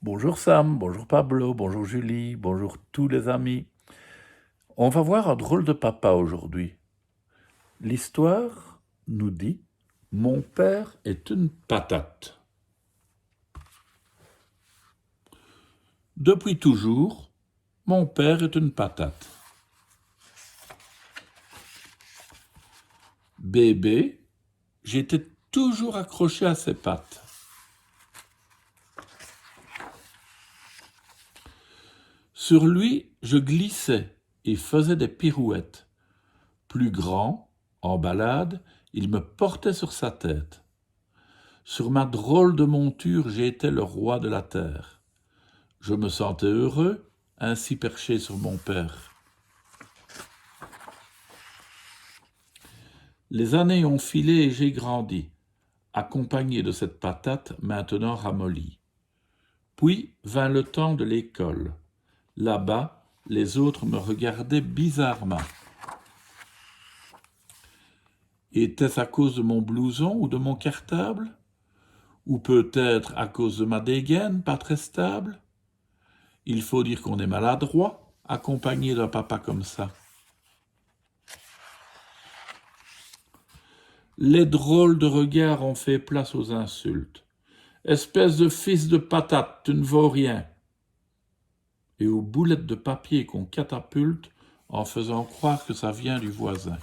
Bonjour Sam, bonjour Pablo, bonjour Julie, bonjour tous les amis. On va voir un drôle de papa aujourd'hui. L'histoire nous dit: mon père est une patate. Depuis toujours, mon père est une patate. Bébé, j'étais toujours accroché à ses pattes. Sur lui, je glissais et faisais des pirouettes. Plus grand, en balade, il me portait sur sa tête. Sur ma drôle de monture, j'étais le roi de la terre. Je me sentais heureux, ainsi perché sur mon père. Les années ont filé et j'ai grandi, accompagné de cette patate maintenant ramollie. Puis vint le temps de l'école. Là-bas, les autres me regardaient bizarrement. Était-ce à cause de mon blouson ou de mon cartable? Ou peut-être à cause de ma dégaine pas très stable? Il faut dire qu'on est maladroit, accompagné d'un papa comme ça. Les drôles de regards ont fait place aux insultes. Espèce de fils de patate, tu ne vaux rien. Et aux boulettes de papier qu'on catapulte en faisant croire que ça vient du voisin.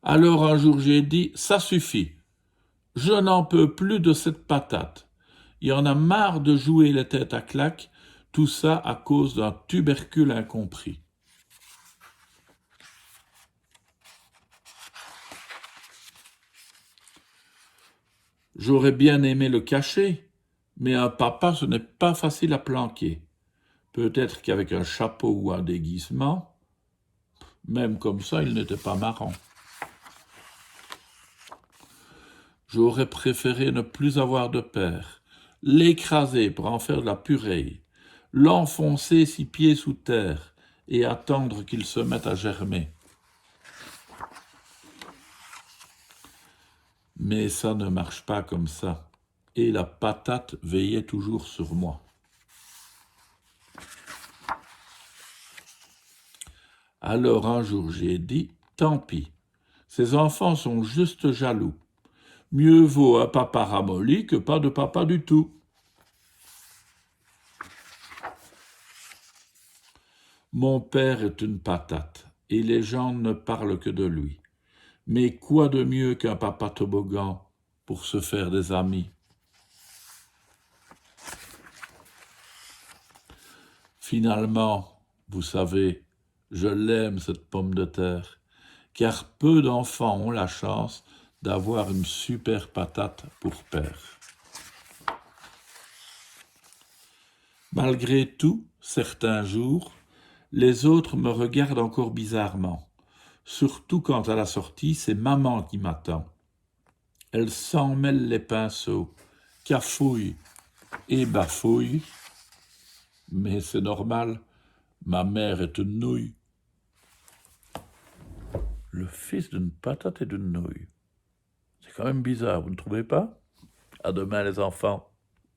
Alors un jour j'ai dit, ça suffit. Je n'en peux plus de cette patate. Il y en a marre de jouer les têtes à claques, tout ça à cause d'un tubercule incompris. J'aurais bien aimé le cacher, mais un papa, ce n'est pas facile à planquer. Peut-être qu'avec un chapeau ou un déguisement, même comme ça, il n'était pas marrant. J'aurais préféré ne plus avoir de père, l'écraser pour en faire de la purée, l'enfoncer 6 pieds sous terre et attendre qu'il se mette à germer. Mais ça ne marche pas comme ça, et la patate veillait toujours sur moi. Alors un jour j'ai dit, tant pis, ces enfants sont juste jaloux. Mieux vaut un papa ramolli que pas de papa du tout. Mon père est une patate, et les gens ne parlent que de lui. Mais quoi de mieux qu'un papa toboggan pour se faire des amis? Finalement, vous savez, je l'aime cette pomme de terre, car peu d'enfants ont la chance d'avoir une super patate pour père. Malgré tout, certains jours, les autres me regardent encore bizarrement, surtout quand à la sortie, c'est maman qui m'attend. Elle s'en mêle les pinceaux, cafouille et bafouille, mais c'est normal, ma mère est une nouille. Le fils d'une patate et d'une nouille. C'est quand même bizarre, vous ne trouvez pas? À demain les enfants.